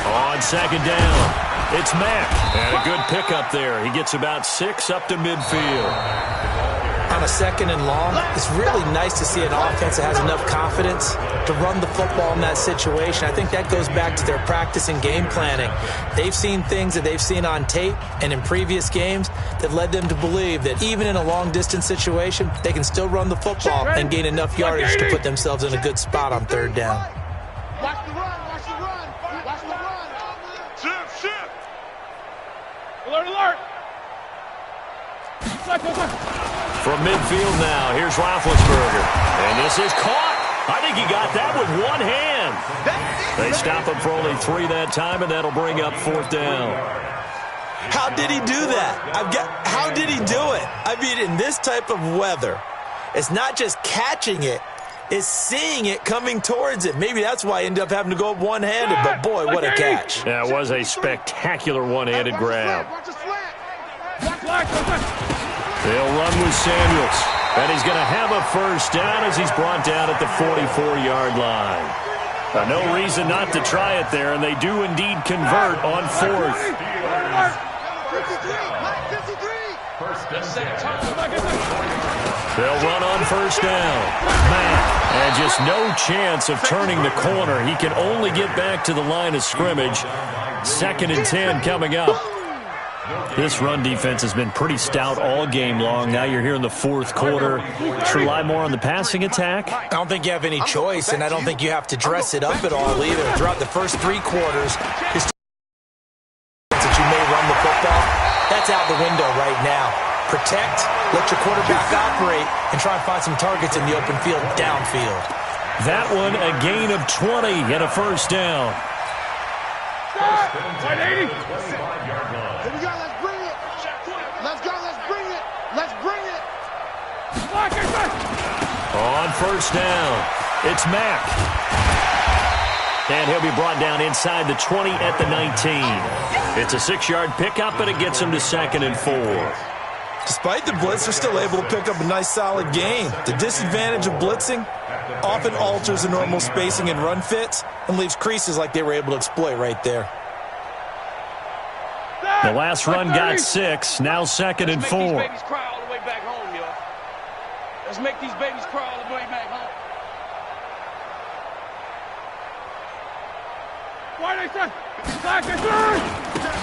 On 2nd down, it's Mack. And a good pickup there. He gets about 6 up to midfield. On a 2nd and long, it's really nice to see an offense that has enough confidence to run the football in that situation. I think that goes back to their practice and game planning. They've seen things that they've seen on tape and in previous games that led them to believe that even in a long-distance situation, they can still run the football and gain enough yardage to put themselves in a good spot on 3rd down. Watch the run, watch the run, watch the run. Shift. Alert. From midfield now, here's Roethlisberger. And this is caught. I think he got that with one hand. They stop him for only 3 that time, and that'll bring up 4th down. How did he do that? How did he do it? I mean, in this type of weather, it's not just catching it, it's seeing it coming towards it. Maybe that's why he ended up having to go up one-handed, but boy, what a catch. That was a spectacular one-handed grab. They'll run with Samuels, and he's going to have a 1st down as he's brought down at the 44-yard line. No reason not to try it there, and they do indeed convert on 4th. They'll run on 1st down. And just no chance of turning the corner. He can only get back to the line of scrimmage. 2nd and 10 coming up. This run defense has been pretty stout all game long. Now you're here in the 4th quarter. Should rely more on the passing attack? I don't think you have any choice, and I don't think you have to dress it up at all either. Throughout the first 3 quarters, that you may run the football, that's out the window right now. Protect, let your quarterback operate, and try and find some targets in the open field downfield. That one, a gain of 20 and a 1st down. 180. Here we go, let's bring it. Let's go, let's bring it. Let's bring it. On 1st down, it's Mack. And he'll be brought down inside the 20 at the 19. It's a 6-yard pickup, and it gets him to 2nd and 4. Despite the blitz, they're still able to pick up a nice, solid gain. The disadvantage of blitzing often alters the normal spacing and run fits and leaves creases like they were able to exploit right there. The last run got 6, now 2nd and 4. Let's make these babies cry all the way back home, y'all. Let's make these babies cry all the way back home.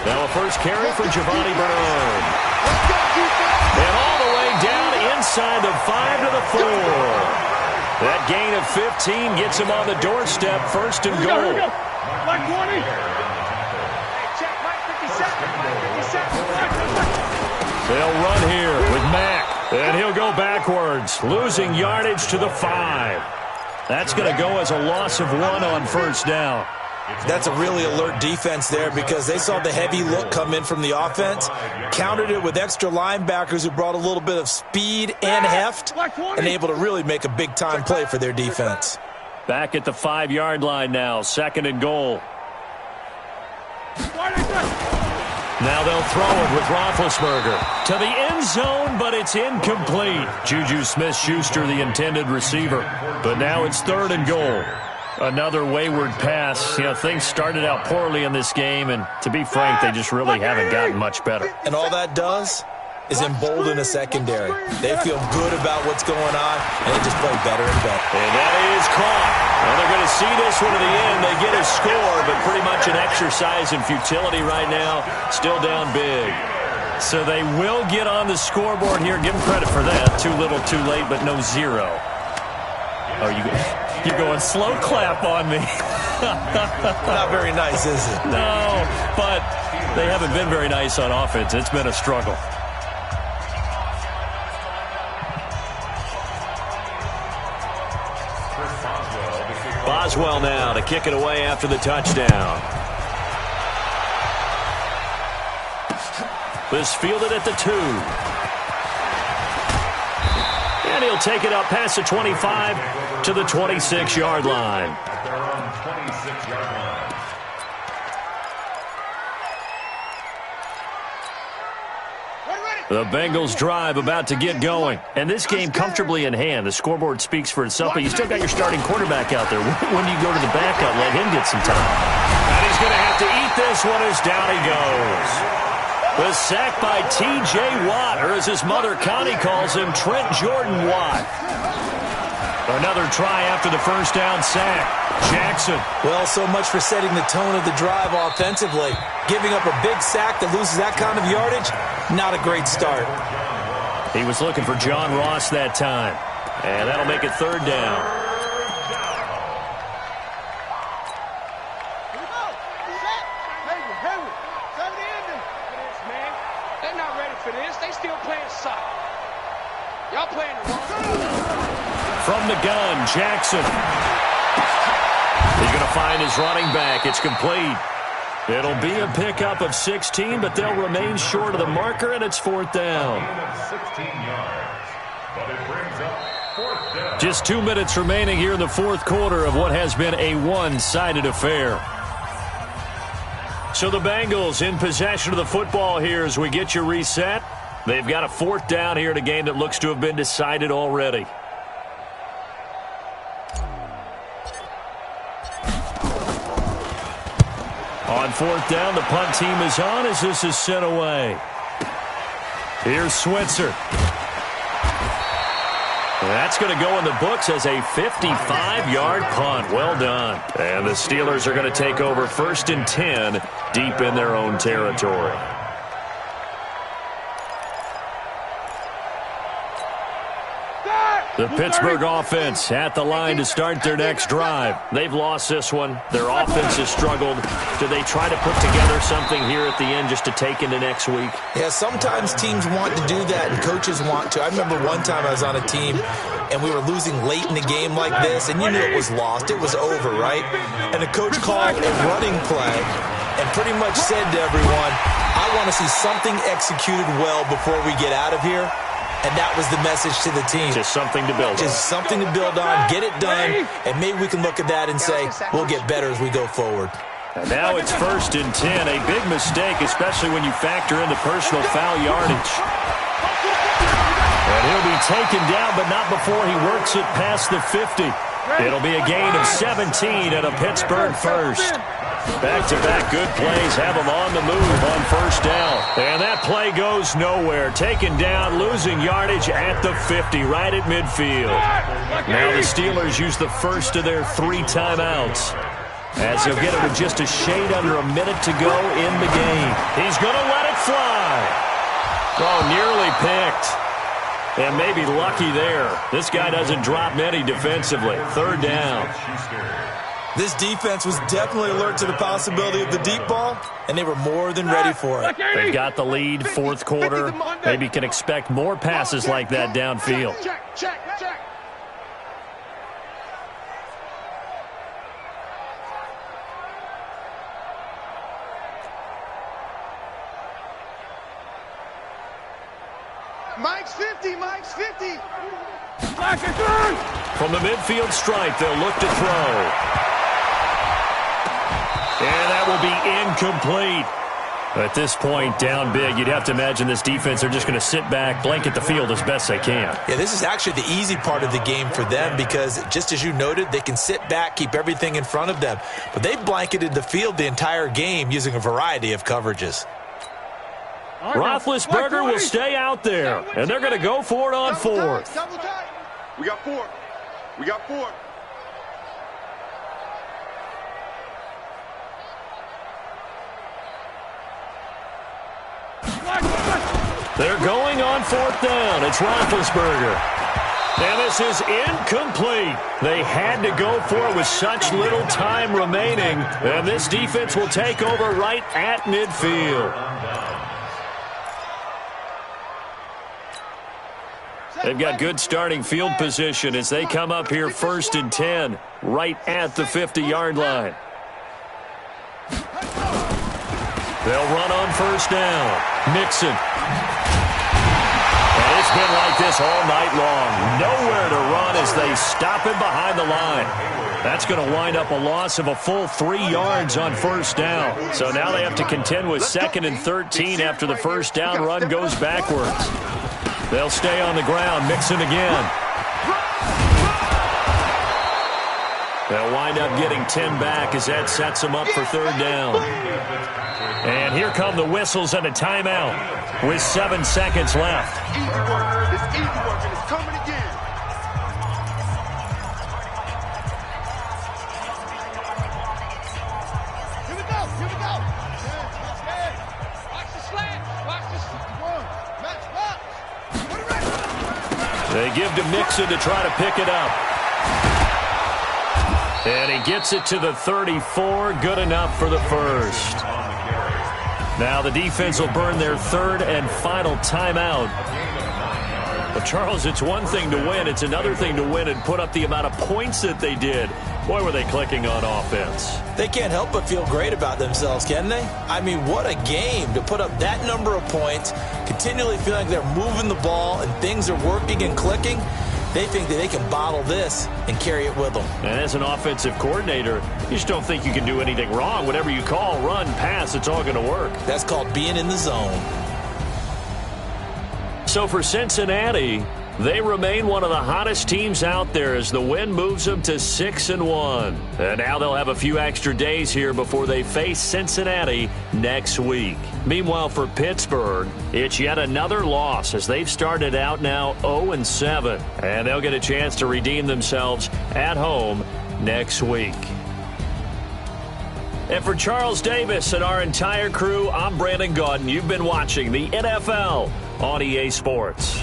Now a first carry for Giovanni Bernard. And all the way down inside the 5 to the 4. That gain of 15 gets him on the doorstep, 1st and goal. Like 20. They'll run here with Mack, and he'll go backwards, losing yardage to the 5. That's going to go as a loss of 1 on 1st down. That's a really alert defense there because they saw the heavy look come in from the offense, countered it with extra linebackers who brought a little bit of speed and heft, and able to really make a big-time play for their defense. Back at the 5-yard line now, 2nd and goal. Now they'll throw it with Roethlisberger to the end zone, but it's incomplete. Juju Smith-Schuster, the intended receiver. But now it's 3rd and goal. Another wayward pass. You know, things started out poorly in this game, and to be frank, they just really haven't gotten much better. And all that does is embolden a secondary. They feel good about what's going on, and they just play better and better. And that is caught. Well, they're going to see this one to the end. They get a score, but pretty much an exercise in futility right now. Still down big. So they will get on the scoreboard here. Give them credit for that. Too little, too late, but no zero. Oh, you're going slow clap on me. Not very nice, is it? No, but they haven't been very nice on offense. It's been a struggle. Boswell now to kick it away after the touchdown. This fielded at the 2. And he'll take it up past the 25 to the 26-yard line. At their own 26-yard line. The Bengals drive about to get going. And this game comfortably in hand. The scoreboard speaks for itself, but you still got your starting quarterback out there. When do you go to the backup? Let him get some time. And he's going to have to eat this one as down he goes. The sack by T.J. Watt, or as his mother Connie calls him, Trent Jordan Watt. Another try after the first down sack. Jackson. Well, so much for setting the tone of the drive offensively. Giving up a big sack that loses that kind of yardage, not a great start. He was looking for John Ross that time. And that'll make it third down. They're not ready for this. They still playing soccer. Y'all playing the wrong. From the gun, Jackson. He's going to find his running back. It's complete. It'll be a pickup of 16, but they'll remain short of the marker, and it's fourth down. 16 yards, but it brings up fourth down. Just 2 minutes remaining here in the fourth quarter of what has been a one-sided affair. So the Bengals in possession of the football here as we get you reset. They've got a fourth down here in a game that looks to have been decided already. On fourth down, the punt team is on as this is sent away. Here's Switzer. That's going to go in the books as a 55-yard punt. Well done. And the Steelers are going to take over 1st and 10 deep in their own territory. The Pittsburgh offense at the line to start their next drive. They've lost this one. Their offense has struggled. Do they try to put together something here at the end just to take into next week? Yeah, sometimes teams want to do that and coaches want to. I remember one time I was on a team and we were losing late in a game like this, and you knew it was lost. It was over, right? And the coach called a running play and pretty much said to everyone, I want to see something executed well before we get out of here. And that was the message to the team. Just something to build on. Just something to build on, get it done, and maybe we can look at that and say, we'll get better as we go forward. And now it's 1st and 10. A big mistake, especially when you factor in the personal foul yardage. And he'll be taken down, but not before he works it past the 50. It'll be a gain of 17 and a Pittsburgh first. Back-to-back good plays have them on the move on first down. And that play goes nowhere. Taken down, losing yardage at the 50, right at midfield. Now the Steelers use the first of their 3 timeouts, as they'll get it with just a shade under a minute to go in the game. He's going to let it fly. Oh, nearly picked. And maybe lucky there. This guy doesn't drop many defensively. Third down. This defense was definitely alert to the possibility of the deep ball, and they were more than ready for it. They've got the lead, fourth quarter. Maybe can expect more passes like that downfield. Check. Mike's 50. From the midfield stripe, they'll look to throw. And that will be incomplete. At this point, down big, you'd have to imagine this defense are just going to sit back, blanket the field as best they can. Yeah, this is actually the easy part of the game for them because, just as you noted, they can sit back, keep everything in front of them. But they've blanketed the field the entire game using a variety of coverages. Roethlisberger will stay out there, and they're going to go for it on fourth. We got four. We got four. They're going on fourth down. It's Roethlisberger. And this is incomplete. They had to go for it with such little time remaining. And this defense will take over right at midfield. They've got good starting field position as they come up here 1st and 10, right at the 50-yard line. They'll run on 1st down. Mixon. And it's been like this all night long. Nowhere to run as they stop him behind the line. That's going to wind up a loss of a full 3 yards on 1st down. So now they have to contend with 2nd and 13 after the 1st down run goes backwards. They'll stay on the ground. Mixon again. They'll wind up getting 10 back as that sets them up for 3rd down. And here come the whistles and a timeout with 7 seconds left. Easy work. It's easy work, and it's coming again. Here we go. Here we go. Watch the slant. Watch the match box. They give to Mixon to try to pick it up. And he gets it to the 34. Good enough for the first. Now the defense will burn their 3rd and final timeout. But, Charles, it's one thing to win. It's another thing to win and put up the amount of points that they did. Boy, were they clicking on offense. They can't help but feel great about themselves, can they? I mean, what a game to put up that number of points, continually feeling like they're moving the ball and things are working and clicking. They think that they can bottle this and carry it with them. And as an offensive coordinator, you just don't think you can do anything wrong. Whatever you call, run, pass, it's all going to work. That's called being in the zone. So for Cincinnati, they remain one of the hottest teams out there as the win moves them to 6-1. And now they'll have a few extra days here before they face Cincinnati next week. Meanwhile, for Pittsburgh, it's yet another loss as they've started out now 0-7. And they'll get a chance to redeem themselves at home next week. And for Charles Davis and our entire crew, I'm Brandon Gaudin. You've been watching the NFL on EA Sports.